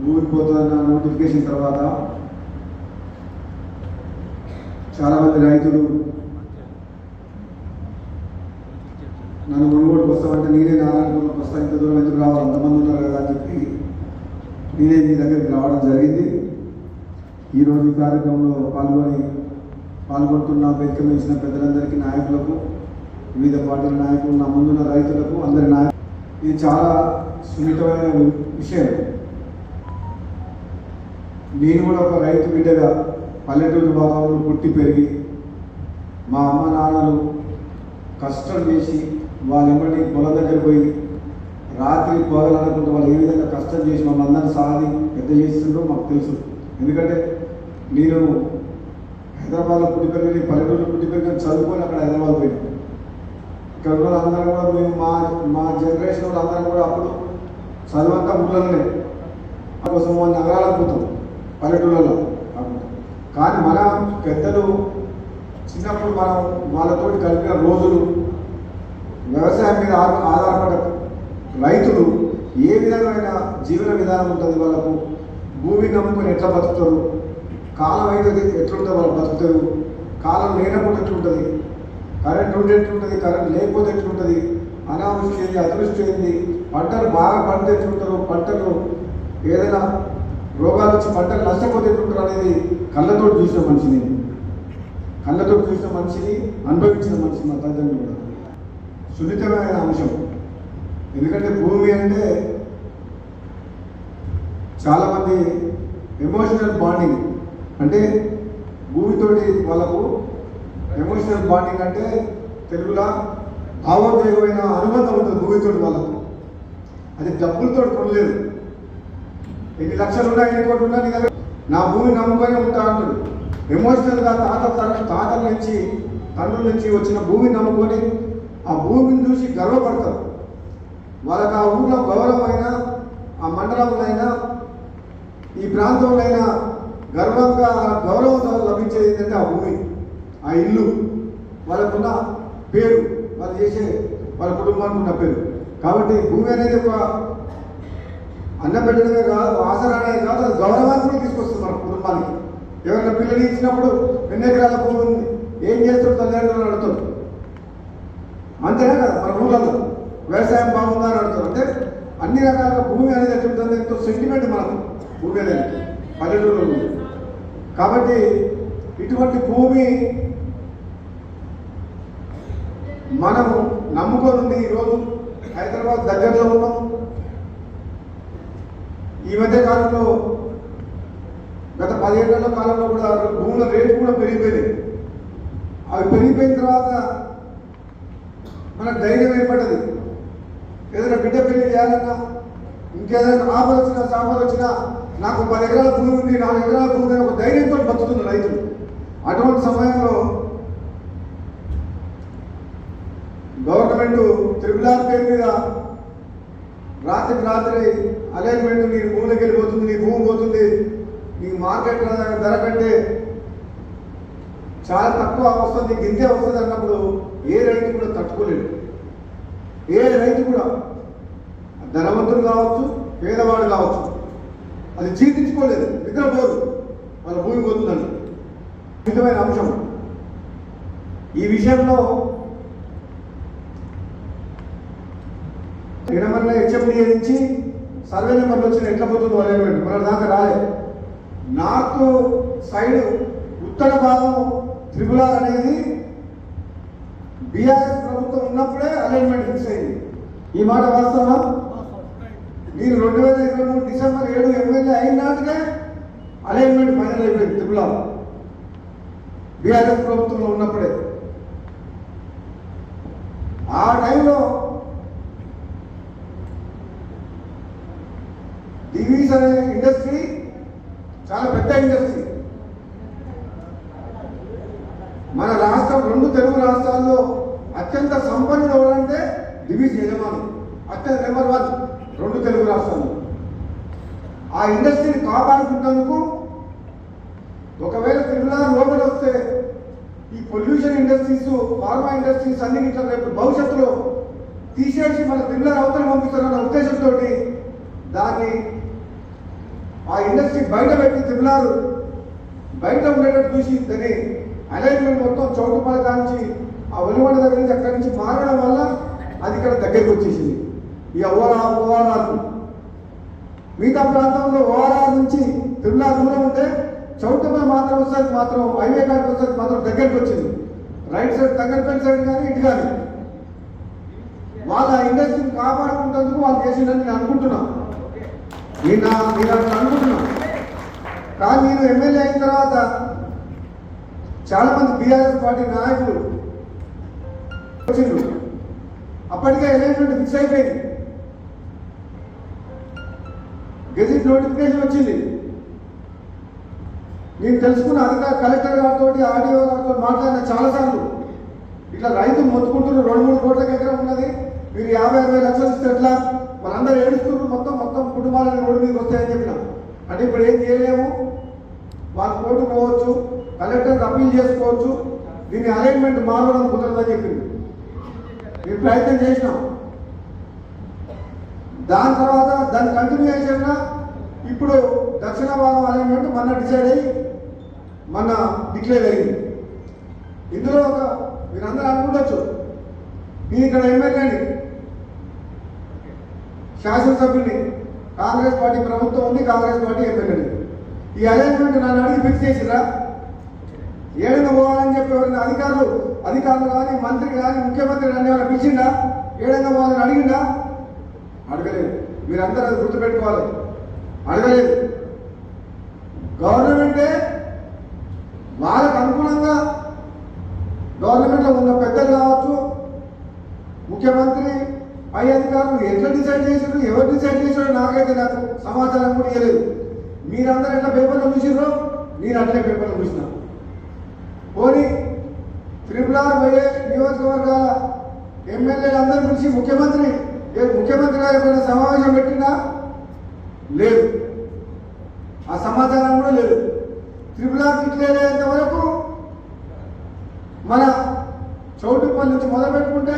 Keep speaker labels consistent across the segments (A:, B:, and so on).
A: భూమి పోతుందన్న నోటిఫికేషన్ తర్వాత చాలామంది రైతులు నన్ను మునుగోడుకు వస్తామంటే నేనే నారాయణపురంకి వస్తా, ఇంత దూరం ఎందుకు రావాలి, అంతమంది ఉన్నారు కదా అని చెప్పి నేనే మీ దగ్గరికి రావడం జరిగింది. ఈరోజు ఈ కార్యక్రమంలో పాల్గొంటున్న వేదిక ఇచ్చిన పెద్దలందరికీ, నాయకులకు, వివిధ పార్టీల నాయకులు, నా ముందున్న రైతులకు, అందరి నాయకులు, ఇది చాలా సున్నితమైన విషయం. నేను కూడా ఒక రైతు బిడ్డగా పల్లెటూరు భాగంలో పుట్టి పెరిగి మా అమ్మ నాన్నలు కష్టం చేసి వాళ్ళ వెంబడి పొలం దగ్గర పోయి రాత్రి పోవాలనుకుంటే వాళ్ళు ఏ విధంగా కష్టం చేసి మమ్మల్ని అందరినీ సాధి పెద్ద చేస్తుండ్రో మాకు తెలుసు. ఎందుకంటే నేను హైదరాబాద్లో పుట్టి పెరిగి, పల్లెటూరులో పుట్టి పెరిగి చదువుకొని అక్కడ హైదరాబాద్ పోయినా. ఇక్కడ ఉన్న అందరం కూడా మేము మా జనరేషన్ వాళ్ళు అందరం కూడా అప్పుడు చదువంతా ఊళ్ళలోనే కోసం నగరాలకు పోతాం, పల్లెటూళ్ళలో కాకుండా. కానీ మన పెద్దలు చిన్నప్పుడు మనం వాళ్ళతో కలిపిన రోజులు, వ్యవసాయం మీద ఆధారపడ్డ రైతులు ఏ విధమైన జీవన విధానం ఉంటుంది, వాళ్ళకు భూమి నమ్ముకొని ఎట్లా బతుకుతారు, కాలం అయితే ఎట్లుంటుంది వాళ్ళు బతుకుతారు, కాలం లేనప్పుడు ఎట్లుంటుంది, కరెంట్ ఉంటే ఎట్లుంటుంది, కరెంట్ లేకపోతే ఎట్లుంటుంది, అనావృష్టి ఏంది, అదృష్టి ఏంది, పంటలు బాగా పండితే ఎట్లుంటారు, పంటలు ఏదైనా రోగాలు వచ్చి పంటలు నష్టపోతే ఎట్లుంటారు అనేది కళ్ళతో చూసిన మనిషిని, అనుభవించిన మనిషి మా తల్లిదండ్రులు కూడా. సున్నితమైన అంశం. ఎందుకంటే భూమి అంటే చాలామంది ఎమోషనల్ బాండింగ్, అంటే భూమితోటి వాళ్ళకు ఎమోషనల్ బాండింగ్ అంటే తెలుగులో భావోద్వేగమైన అనుబంధం ఉంటుంది భూమితోటి వాళ్ళకు. అది డబ్బులతో కొనలేదు. ఎన్ని లక్షలు ఉన్నా, ఎన్ని కోట్లు ఉన్నా నీ దగ్గర నా భూమి నమ్ముకొని ఉంటా అంటాడు. ఎమోషనల్గా తాతల నుంచి, తండ్రుల నుంచి వచ్చిన భూమిని నమ్ముకొని ఆ భూమిని చూసి గర్వపడతారు. వాళ్ళకి ఆ ఊళ్ళో గౌరవమైనా, ఆ మండలంలో అయినా, ఈ ప్రాంతంలో అయినా గర్వంగా గౌరవం లభించేది ఏంటంటే ఆ భూమి, ఆ ఇల్లు, వాళ్ళకున్న పేరు, వాళ్ళు చేసే వాళ్ళ కుటుంబానికి ఉన్న పేరు. కాబట్టి భూమి అనేది ఒక అన్నం పెట్టడమే కాదు, ఆసరానే కాదు, అది గౌరవాన్ని కూడా తీసుకొస్తుంది మన కుటుంబానికి. ఎవరైనా పిల్లలు ఇచ్చినప్పుడు ఎన్ని ఎకరాల భూమి ఉంది, ఏం చేస్తారు తల్లిదండ్రులు అడుగుతారు. అంతేనా కదా, మన ఊళ్ళలో వ్యవసాయం బాగుందా అని అడుగుతారు. అంటే అన్ని రకాలుగా భూమి అనేది ఎట్లుంటుంది, ఎంతో సెంటిమెంట్ మనకు భూమి అనేది పల్లెటూరులో. కాబట్టి ఇటువంటి భూమి మనము నమ్ముకొని ఈరోజు హైదరాబాద్ దగ్గరలో ఉన్నాం. ఈ మధ్య కాలంలో గత 10 ఏళ్ల కాలంలో కూడా భూముల రేటు కూడా పెరిగిపోయింది. అవి పెరిగిపోయిన తర్వాత మనకు ధైర్యం ఏర్పడ్డది. ఏదైనా బిడ్డ పెళ్లి చేయాలన్నా, ఇంకేదైనా ఆపద వచ్చినా, సాపద వచ్చినా, నాకు 10 ఎకరాల భూమి ఉంది, 4 ఎకరాల భూమి ఉంది, ఒక ధైర్యంతో బతుకుతున్న రైతులు. అటువంటి సమయంలో గవర్నమెంట్ త్రిపుల్ పేరు మీద రాత్రికి రాత్రి అలైన్మెంట్, నీ భూమిలోకి వెళ్ళిపోతుంది, నీ భూమి పోతుంది, నీకు మార్కెట్ ధర కంటే చాలా తక్కువ వస్తుంది, నీకు ఇంతే వస్తుంది అన్నప్పుడు ఏ రైతు కూడా తట్టుకోలేడు. ఏ రైతు కూడా, ధనవంతుడు కావచ్చు, పేదవాడు కావచ్చు, అది జీర్ణించుకోలేదు, నిద్రపోదు, వాళ్ళ భూమి పోతుందండి. ముఖ్యమైన అంశం ఈ విషయంలో నిడమల్ల హెచ్ఎండిఏ నుంచి సర్వే నెంబర్లు వచ్చిన ఎట్లా పోతుందో అలైన్మెంట్ మన దాకా రాలే. నార్త్ సైడ్ ఉత్తర భాగం త్రిపుల్ ఆర్ అనేది బీఆర్ఎస్ ప్రభుత్వం ఉన్నప్పుడే అలైన్మెంట్ ఫిక్స్ అయింది. ఈ మాట వాస్తవా? మీరు 2023 డిసెంబర్ 7 ఎమ్మెల్యే అయిన నాటికే అలైన్మెంట్ ఫైనల్ అయిపోయింది త్రిపుల్ ఆర్, బీఆర్ఎస్ ప్రభుత్వంలో ఉన్నప్పుడే. ఆ టైంలో దివీస్ అనే ఇండస్ట్రీ చాలా పెద్ద ఇండస్ట్రీ. మన రాష్ట్రం, 2 తెలుగు రాష్ట్రాల్లో అత్యంత సంపన్నుడు ఎవరంటే దివీస్ యజమాని, అత్యంత నెంబర్ 1 2 తెలుగు రాష్ట్రాల్లో. ఆ ఇండస్ట్రీని కాపాడుకున్నందుకు ఒకవేళ త్రిపుల్ ఆర్ లోపల వస్తే ఈ పొల్యూషన్ ఇండస్ట్రీస్, ఫార్మా ఇండస్ట్రీస్ అన్ని ఇట్లా రేపు భవిష్యత్తులో తీసేసి మన త్రిపుల్ ఆర్ అవతల పంపిస్తారన్న ఉద్దేశంతో దాన్ని ఆ ఇండస్ట్రీ బయట పెట్టి తిరుమలారు బయట ఉండేటట్టు చూసి దాన్ని అలైన్మెంట్ మొత్తం చౌటుపల్లి కాంచి ఆ ఒలివండ దగ్గర నుంచి అక్కడి నుంచి మారడం వల్ల అది ఇక్కడ దగ్గరికి వచ్చేసింది. ఈ ఓఆర్ఆర్ మిగతా ప్రాంతంలో ఓఆర్ఆర్ నుంచి తిరుమల దూరం ఉంటే చౌటుపల్లి మాత్రం వచ్చేసరికి మాత్రం హైవే కాడికి వచ్చేసరికి మాత్రం దగ్గరికి వచ్చింది. రైట్ సైడ్ తంగల్పల్లి సైడ్ కానీ ఇటు కానీ వాళ్ళ ఇండస్ట్రీని కాపాడుకుంటేందుకు వాళ్ళు చేసిందని నేను అనుకుంటున్నాను. నేను అనుకుంటున్నాను. కానీ నేను ఎమ్మెల్యే అయిన తర్వాత చాలా మంది బీఆర్ఎస్ పార్టీ నాయకులు వచ్చిండ్రు. అప్పటికే ఎలైన్మెంట్ ఫిక్స్ అయిపోయింది. గెజిట్ నోటిఫికేషన్ వచ్చింది. నేను తెలుసుకున్న కలెక్టర్ గారితో ఆర్డీఓ గారితో మాట్లాడిన చాలాసార్లు ఇట్లా రైతులు మొత్తుకుంటున్నారు 2-3 కోట్ల ఎకరం ఉన్నది, మీరు 50-60 లక్షలు ఇస్తే ఎట్లా, వాళ్ళందరూ ఏడుస్తున్నారు, మొత్తం కుటుంబాలను రోడ్డు మీదకి వస్తాయని చెప్పిన. అంటే ఇప్పుడు ఏం చేయలేము, వాళ్ళు కోర్టు పోవచ్చు, కలెక్టర్కి అప్పీల్ చేసుకోవచ్చు, దీన్ని అలైన్మెంట్ మారడం కుదరదని చెప్పింది. మేము ప్రయత్నం చేసినాం. దాని తర్వాత దాని కంటిన్యూయేషన్గా ఇప్పుడు దక్షిణ భాగం అలైన్మెంట్ మొన్న డిసైడ్ అయ్యి మొన్న డిక్లేర్ అయింది. ఇందులో మీరందరూ అనుకుంటచ్చు, నేను ఇక్కడ ఎమ్మెల్యేని, శాసనసభ్యుని, కాంగ్రెస్ పార్టీ ప్రభుత్వం ఉంది, కాంగ్రెస్ పార్టీ ఎమ్మెల్యేని. ఈ అలైన్మెంట్ నన్ను అడిగి ఫిక్స్ చేసిరా, ఏడన పోవాలని చెప్పి ఎవరైనా అధికారులు కానీ మంత్రి కానీ ముఖ్యమంత్రి నన్ను ఎవరైనా పిలిచిండా, ఏడన పోవాలని అడిగిందా? అడగలేదు. మీరందరూ అది గుర్తుపెట్టుకోవాలి, అడగలేదు. గవర్నమెంటే వాళ్ళకు అనుగుణంగా గవర్నమెంట్లో ఉన్న పెద్దలు కావచ్చు, ముఖ్యమంత్రి, పై అధికారులు ఎట్లా డిసైడ్ చేసారు, ఎవరు డిసైడ్ చేశారో నాకు సమాచారం కూడా ఇవ్వలేదు. మీరందరూ ఎట్లా పేపర్లో చూసిర్రో నేను అట్లే పేపర్లో చూసినా. పోనీ త్రిపురార్ పోయే నియోజకవర్గాల ఎమ్మెల్యేలు అందరి గురించి ముఖ్యమంత్రి గారు ఎప్పుడైనా సమావేశం పెట్టినా లేదు, ఆ సమాచారం కూడా లేదు. త్రిపురార్ డిక్లేర్ అయ్యేంత వరకు మన చౌటుపల్లి నుంచి మొదలు పెట్టుకుంటే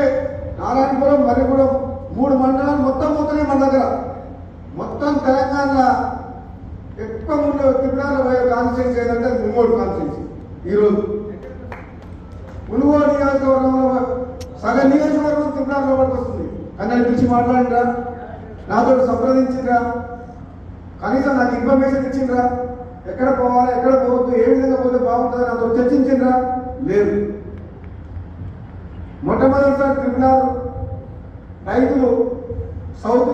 A: నారాయణపురం, మర్రిగూడెం 3 మండలాలు మొత్తం పోతున్నాయి మన దగ్గర. మొత్తం తెలంగాణలో ఎక్కువ ముందు త్రిపురాలో పోయే కాన్స్టిట్యూన్సీ ఏదంటే మునుగోడు కాన్స్టిట్యూన్సీ. ఈరోజు మునుగోడు నియోజకవర్గంలో సగం నియోజకవర్గం త్రిపురాలో లోపలికి వస్తుంది. కానీ నన్ను పిలిచి మాట్లాడినరా, నాతో సంప్రదించిండ్రా, కనీసం నాకు ఇన్ఫర్మేషన్ ఇచ్చిండ్రా, ఎక్కడ పోవాలి, ఎక్కడ పోవద్దు, ఏ విధంగా పోతే బాగుంటుందో నాతో చర్చించిండ్రా? లేదు. మొట్టమొదటిసారి త్రిపురాలు రైతులు సౌత్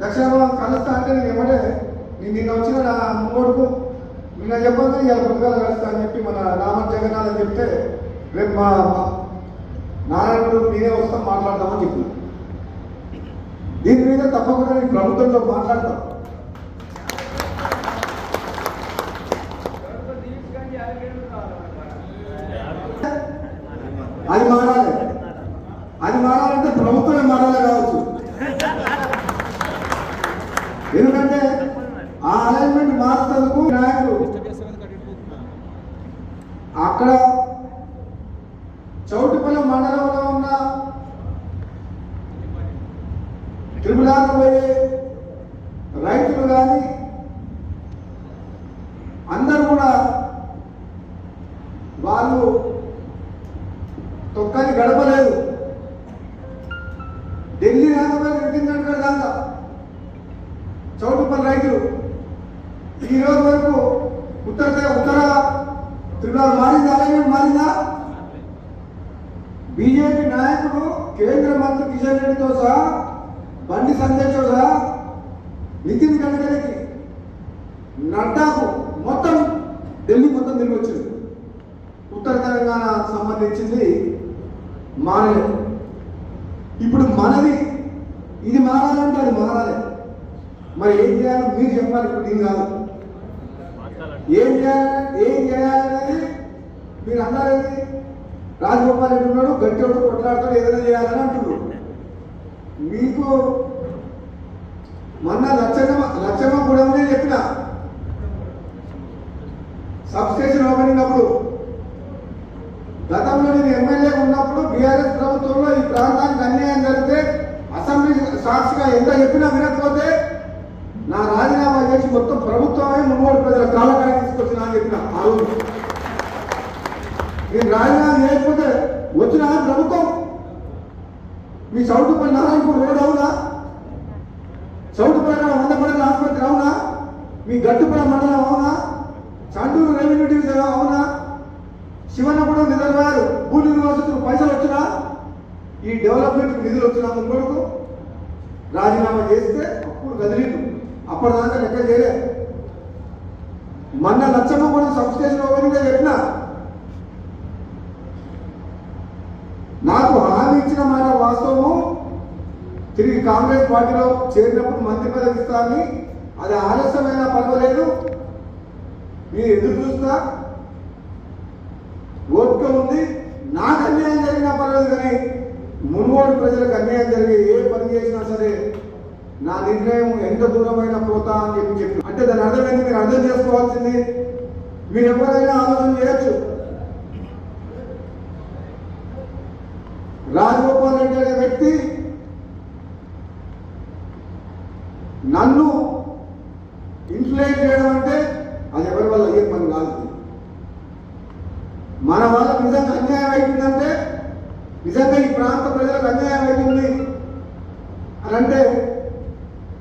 A: దక్షిణ భాగం కలుస్తా అంటే నేను ఏమంటే నిన్న వచ్చిన నా మూడుకు నిన్న చెప్పొద్దు, ఇలా పొద్దుగా కలుస్తా అని చెప్పి మన రామన్ జగన్నాథ్ అని చెప్తే రేపు మా నారాయణపురం నేనే వస్తాం మాట్లాడదామని చెప్పిన. దీని మీద తప్పకుండా నేను ప్రభుత్వంతో మాట్లాడతాను. అది మారాలంటే ప్రభుత్వమే మారాలి కావచ్చు. ఎందుకంటే ఆ అలైన్మెంట్ మార్చేందుకు నాయకులు అక్కడ చౌటుపల్లి మండలంలో ఉన్న త్రిపురాకు పోయే రైతులు కానీ అందరూ కూడా వాళ్ళు తొక్కని గడపలేదు. ఢిల్లీ రాకపోయి పెట్టిందంటారు దాంతో చౌటుపల్లి రైతులు ఈ రోజు వరకు ఉత్తర త్రిపుర మారిందా, అలైన్మెంట్ మారిందా? బీజేపీ నాయకుడు కేంద్ర మంత్రి కిషన్ రెడ్డితో సహా, బండి సంజయ్తో సహా, నితిన్ గడ్కరీకి, నడ్డాకు మొత్తం ఢిల్లీ మొత్తం తిరిగి వచ్చింది. ఉత్తర తెలంగాణ సంబంధించింది మారలేదు. ఇప్పుడు మనది ఇది మారాలంటే అది మారాలి. మరి ఏం చేయాలో మీరు చెప్పాలి. ఇప్పుడు నేను కాదు, ఏం చేయాలనేది మీరు అన్నారేది. రాజగోపాల్ రెడ్డి ఉన్నాడు, గట్టివాడు కొట్లాడుతాడు, ఏదైనా చేయాలని అంటున్నాడు. మీకు మొన్న లచ్చమ్మ గూడెంనే చెప్పిన సబ్ స్టేషన్ ఓపెనింగ్ అప్పుడు, గతంలో నేను ఎమ్మెల్యే ఉన్నప్పుడు బీఆర్ఎస్ ప్రభుత్వంలో ఈ ప్రాంతానికి అన్యాయం జరిగితే అసెంబ్లీ సాక్షిగా ఎంత చెప్పినా వినకపోతే నా రాజీనామా చేసి మొత్తం ప్రభుత్వమే మున్గోడు ప్రజల కాలకాయ తీసుకొచ్చిన అని చెప్పిన ఆ రోజు. నేను రాజీనామా చేయకపోతే వచ్చిన ప్రభుత్వం మీ చౌటుపల్లి నారాయణపూర్ రోడ్ అవునా, చౌటుపల్లి 100 పడగల ఆసుపత్రి అవునా, మీ గట్టుపడ మండలం అవునా, చండూరు రెవెన్యూ డివిజన్ అవునా, శివన్నగూడెం రిజర్వాయర్ భూమి యూనివర్సిటీకి పైసలు వచ్చినా, ఈ డెవలప్మెంట్ నిధులు వచ్చినా మున్గోడుకు రాజీనామా చేస్తే అప్పుడు కదిలిండు. అప్పటిదాకా లెక్క చేయలే. మొన్న లచ్చమ్మ కూడా సబ్స్టేషన్ ఓపెనింగ్ చెప్పిన నాకు హామీ ఇచ్చిన మాట వాస్తవము. తిరిగి కాంగ్రెస్ పార్టీలో చేరినప్పుడు మంత్రి పదవి ఇస్తానని, అది ఆలస్యమైనా పర్వాలేదు, మీరు ఎదురు చూస్తా, ఓపిక ఉంది, నాకు అన్యాయం జరిగినా పర్వాలేదు, కానీ మున్గోడు ప్రజలకు అన్యాయం జరిగే ఏ పని చేసినా సరే నా నిర్ణయం ఎంత దూరమైనా పోతా అని చెప్పి అంటే దాని అర్థం ఏంటి? మీరు అర్థం చేసుకోవాల్సింది, మీరు ఎవరైనా ఆలోచన చేయొచ్చు. రాజగోపాల్ రెడ్డి అనే వ్యక్తి నన్ను ఇన్ఫ్లుయెన్స్ చేయడం అంటే అది ఎవరి వల్ల అయ్యే పని కాదు. మన వాళ్ళకి నిజంగా అన్యాయం అవుతుందంటే, నిజంగా ఈ ప్రాంత ప్రజలకు అన్యాయం అవుతుంది అని అంటే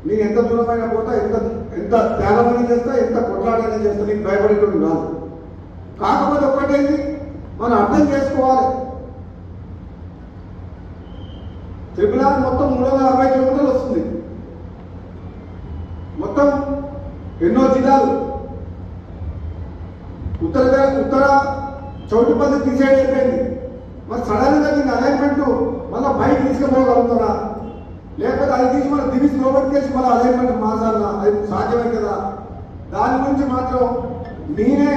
A: నేను ఎంత దూరమైన పోతా, ఎంత త్యాగమైనా చేస్తా, ఎంత కొట్లాడైనా చేస్తా, నీకు భయపడేటోడు కాదు. కాకపోతే ఒక్కటేంటి, మనం అర్థం చేసుకోవాలి. త్రిపురాలు మొత్తం 360 కిలోమీటర్లు వస్తుంది. మొత్తం ఎన్నో జిల్లాలు. ఉత్తర చౌటుపల్లి డిసైడ్ అయిపోయింది. మరి సడన్ గా దీని అలైన్మెంట్ మళ్ళీ బయట తీసుకుపోగలుగుతారా, లేకపోతే అది తీసి మన దివిసి లోపలికి చేసి మళ్ళీ అలైన్మెంట్ మార్చాలా? అది సాధ్యమే కదా. దాని గురించి మాత్రం నేనే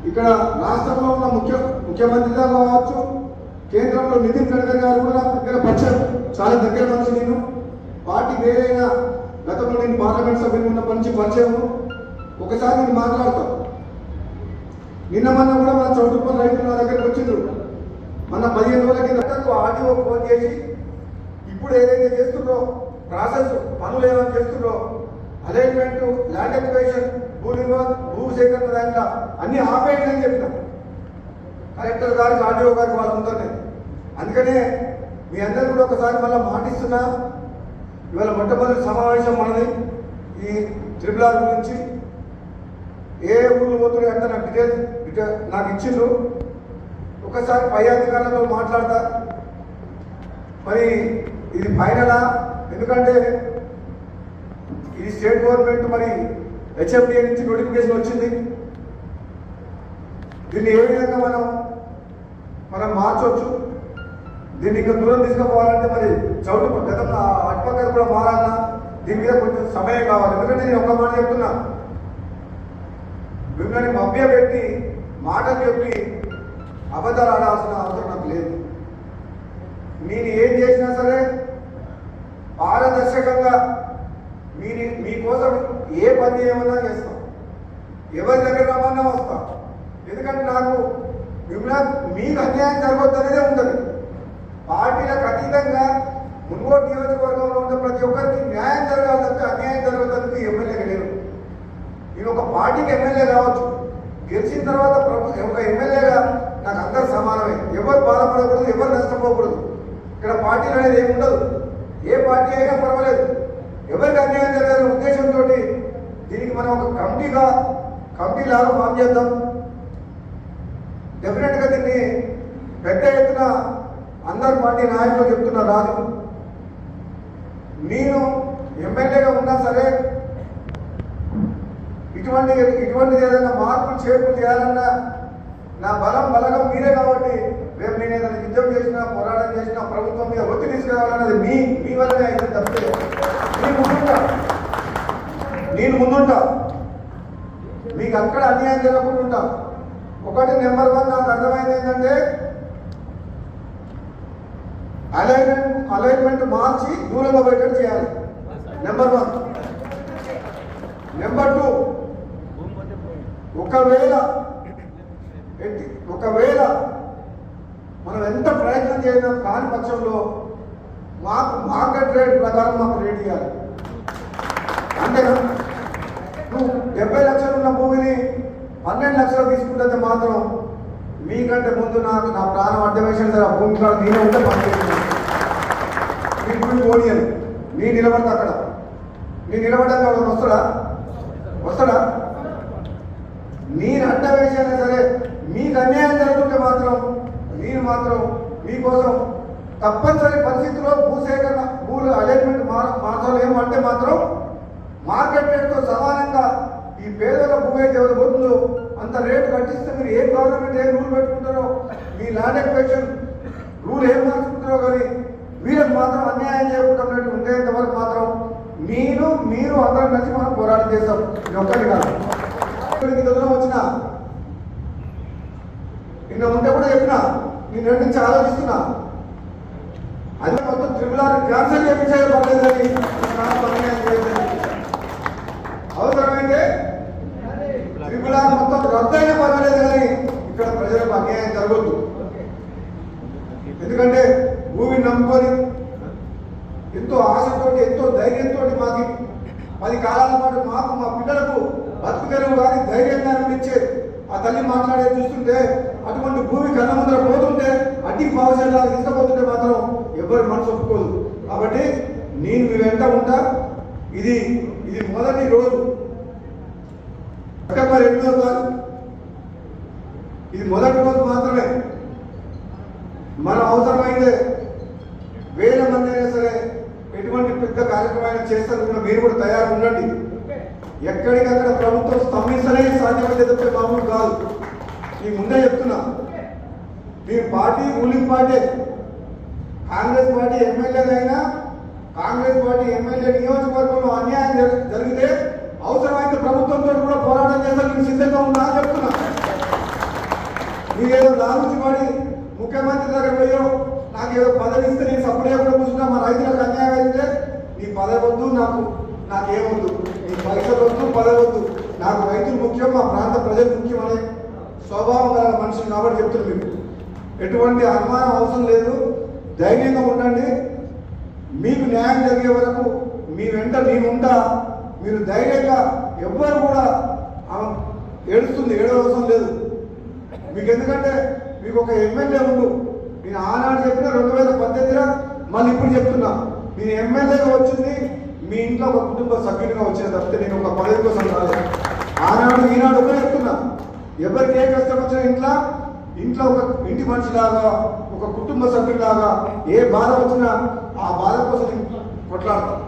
A: ఇక్కడ రాష్ట్రంలో ఉన్న ముఖ్యమంత్రిగా కావచ్చు, కేంద్రంలో నితిన్ గడ్కరీ గారు కూడా నాకు దగ్గర పరిచయం, చాలా దగ్గర మనిషి. నేను పార్టీ వేరైనా గతంలో నేను పార్లమెంట్ సభ్యులు ఉన్నప్పటి నుంచి పరిచయము. ఒకసారి నేను మాట్లాడతాం. నిన్న మొన్న కూడా మన చౌటుపల్లి రైతులు నా దగ్గరకు వచ్చిండ్రు. మన 15 రోజుల కింద ఆర్టీఓ ఫోన్ చేసి ఇప్పుడు ఏదైతే చేస్తుండ్రో ప్రాసెస్ పనులు ఏమైనా చేస్తుండ్రో అలైన్మెంట్, ల్యాండ్ ఎక్విజిషన్, భూ సేకరణ దాంట్లో అన్ని ఆపేయండి అని చెప్పిన కలెక్టర్ గారికి, ఆర్టీఓ గారికి, వాళ్ళందరినీ. అందుకనే మీ అందరూ కూడా ఒకసారి మళ్ళీ మాటిస్తున్నా, ఇవాళ మొట్టమొదటి సమావేశం మనది ఈ త్రిపులార్ గురించి. ఏ ఊళ్ళు పోతున్నాయి అంటే నాకు డీటెయిల్ నాకు ఇచ్చిండ్రు. ఒకసారి పై అధికారులతో మాట్లాడతా. మరి ఇది ఫైనలా? ఎందుకంటే ఇది స్టేట్ గవర్నమెంట్ మరి హెచ్ఎండిఏ నుంచి నోటిఫికేషన్ వచ్చింది. దీన్ని ఏ విధంగా మనం మార్చవచ్చు, దీన్ని ఇంకా దూరం తీసుకుపోవాలంటే మరి చౌటు గతంలో అటుపక్కన కూడా మారాలన్నా దీని మీద కొంచెం సమయం కావాలి. ఎందుకంటే నేను ఒక మాట చెప్తున్నా, మిమ్మల్ని మభ్య పెట్టి మాటలు చెప్పి అబద్ధాలు ఆడాల్సిన అవసరం నాకు లేదు. నేను ఏం చేసినా సరే పారదర్శకంగా మీకోసం ఏ పని ఏమన్నా చేస్తాం, ఎవరి దగ్గర రమ్మన్నా వస్తాం. ఎందుకంటే నాకు మీకు అన్యాయం జరగొద్దు అనేదే ఉంటుంది. పార్టీలకు అతీతంగా మున్గోడు నియోజకవర్గంలో ఉన్న ప్రతి ఒక్కరికి న్యాయం జరగాలి తప్ప అన్యాయం జరగదంటే ఎమ్మెల్యేగా లేరు. నేను ఒక పార్టీకి ఎమ్మెల్యే కావచ్చు, గెలిచిన తర్వాత ఒక ఎమ్మెల్యేగా నాకు అందరు సమానమే. ఎవరు బాధపడకూడదు, ఎవరు నష్టపోకూడదు. ఇక్కడ పార్టీలు అనేది ఏమి ఉండదు. ఏ పార్టీ అయినా పర్వాలేదు, ఎవరికి అన్యాయం జరగాలనే ఉద్దేశంతో దీనికి మనం ఒక కమిటీ లాగా ఫామ్ చేద్దాం. డెఫినెట్గా దీన్ని పెద్ద ఎత్తున అందరు పార్టీ నాయకులు చెప్తున్నా. రాజు నేను ఎమ్మెల్యేగా ఉన్నా సరే ఇటువంటి ఏదైనా మార్పులు చేర్పులు చేయాలన్నా నా బలగం మీరే. కాబట్టి రేపు నేను ఏదైనా యుద్ధం చేసినా, పోరాటం చేసినా, ప్రభుత్వం మీద ఒత్తిడి తీసుకురావాలన్నది మీ వల్లనే అయితే తప్పితే నేను ముందుంటా. మీకు అక్కడ అన్యాయం జరగకుండా ఉంటా. ఒకటి నెంబర్ 1 నాకు అర్థమైంది ఏంటంటే అలైన్మెంట్ మార్చి దూరంగా పెట్టడం చేయాలి. నెంబర్ 1. నెంబర్ 2, ఒకవేళ మనం ఎంత ప్రయత్నం చేయడం కాని పక్షంలో మాకు మార్కెట్ రేట్ ప్రకారం మాకు రేట్ ఇవ్వాలి. 70 లక్షలు ఉన్న భూమిని 12 లక్షలు తీసుకుంటే మాత్రం మీకంటే ముందు నా ప్రాణం అడ్డం వేసిన సరే ఆ భూమి కాదు నేనే ఉంటే మీ భూమి పోనీయను. నీ నిలబడతా అక్కడ నీ నిలబడ్డాక వస్తాడా నేను అడ్డం వేసినా సరే మీకు అన్యాయం జరుగుతుంటే మాత్రం నేను మాత్రం మీకోసం తప్పనిసరి పరిస్థితుల్లో భూసేకరణ భూలు అలైన్మెంట్ మార్చాలేము అంటే మాత్రం మార్కెట్ రేట్తో సమానంగా ఈ పేదల భూ అయితే ఎవరు పోతుందో అంత రేటు కట్టిస్తే మీరు ఏ గవర్నమెంట్ ఏం రూల్ పెట్టుకుంటారో మీ ల్యాండ్ ఎక్వేషన్ రూల్ ఏం మార్చుకుంటారో కానీ వీళ్ళకి మాత్రం అన్యాయం చేయకుండా ఉండేంత వరకు మాత్రం మీరు అందరం కలిసి మనం పోరాటం చేస్తాం. ఇది ఒక్కటి కాదు. ఇక్కడికి దూరం వచ్చిన నిన్న ఉంటే కూడా చెప్పినా నేను రెండు నుంచి ఆలోచిస్తున్నా అది మొత్తం త్రిపులాన్ని క్యాన్సల్ చేయించేయబడలేదని అవసరమైతే త్రిపుల మొత్తం రద్దయిన పర్వాలేదు కానీ ఇక్కడ ప్రజలకు అన్యాయం జరగద్దు. ఎందుకంటే భూమిని నమ్ముకొని ఎంతో ఆశతో ఎంతో ధైర్యంతో మాకు 10 కాలాల పాటు మాకు మా పిల్లలకు బతుకుదెరువు కానీ ధైర్యంగా అనిపించే ఆ తల్లి మాట్లాడేది చూస్తుంటే అటువంటి భూమి కళ్ళ ముందర పోతుంటే అడ్డి భవిష్యత్తులా తీసుకుపోతుంటే మాత్రం ఎవరి మనసు ఒప్పుకోదు. కాబట్టి నేను మీ వెంట ఉంటా. ఇది మొదటి రోజు సెప్టెంబర్ 8వ తారీఖు. ఇది మొదటి రోజు మాత్రమే. మన అవసరమైతే వేల మంది అయినా సరే ఎటువంటి పెద్ద కార్యక్రమాలు చేస్తారు. మీరు కూడా తయారు ఉండండి. ఎక్కడికక్కడ ప్రభుత్వం స్తంభించలే సాధ్యమైతే తప్పే మామూలు కాదు. ఈ ముందే చెప్తున్నా మీ party ruling party Congress party ఎమ్మెల్యేలైనా కాంగ్రెస్ పార్టీ ఎమ్మెల్యే నియోజకవర్గంలో అన్యాయం జరిగితే అవసరమైతే ప్రభుత్వంతో కూడా పోరాటం చేస్తారు. నేను సిద్ధంగా ఉన్నా అని చెప్తున్నా. మీరేదో లాలూచి పడి ముఖ్యమంత్రి దగ్గర పోయో నాకేదో పదవి ఇస్తే నేను సపరేట్ కూడా కూర్చున్నా మా రైతులకు అన్యాయం అయితే నీ పదవి వద్దు నాకేమొద్దు నీ పైసలు వద్దు పదవి వద్దు నాకు రైతులు ముఖ్యం మా ప్రాంత ప్రజలు ముఖ్యం అనే స్వభావం గల మనిషిని కాబట్టి చెప్తున్నారు. మీకు ఎటువంటి అనుమానం అవసరం లేదు. ధైర్యంగా ఉండండి. మీకు న్యాయం జరిగే వరకు మీ వెంట నేను ఉంటా. మీరు ధైర్యంగా ఎవ్వరు కూడా ఏడో అవసరం లేదు మీకు. ఎందుకంటే మీకు ఒక ఎమ్మెల్యే ఉండు. నేను ఆనాడు చెప్పిన 2018 మళ్ళీ ఇప్పుడు చెప్తున్నా. నేను ఎమ్మెల్యేగా వచ్చింది మీ ఇంట్లో ఒక కుటుంబ సభ్యునిగా వచ్చిన తప్పితే నేను ఒక పదవి కోసం రాలేదు. ఆనాడు ఈనాడు కూడా చెప్తున్నా. ఎవరికి ఏ కష్టం వచ్చినా ఇంట్లో ఒక ఇంటి మనిషిలాగా ఒక కుటుంబ సభ్యులాగా ఏ బాధ వచ్చినా ఆ బాధ కోసం కొట్లాడతాం.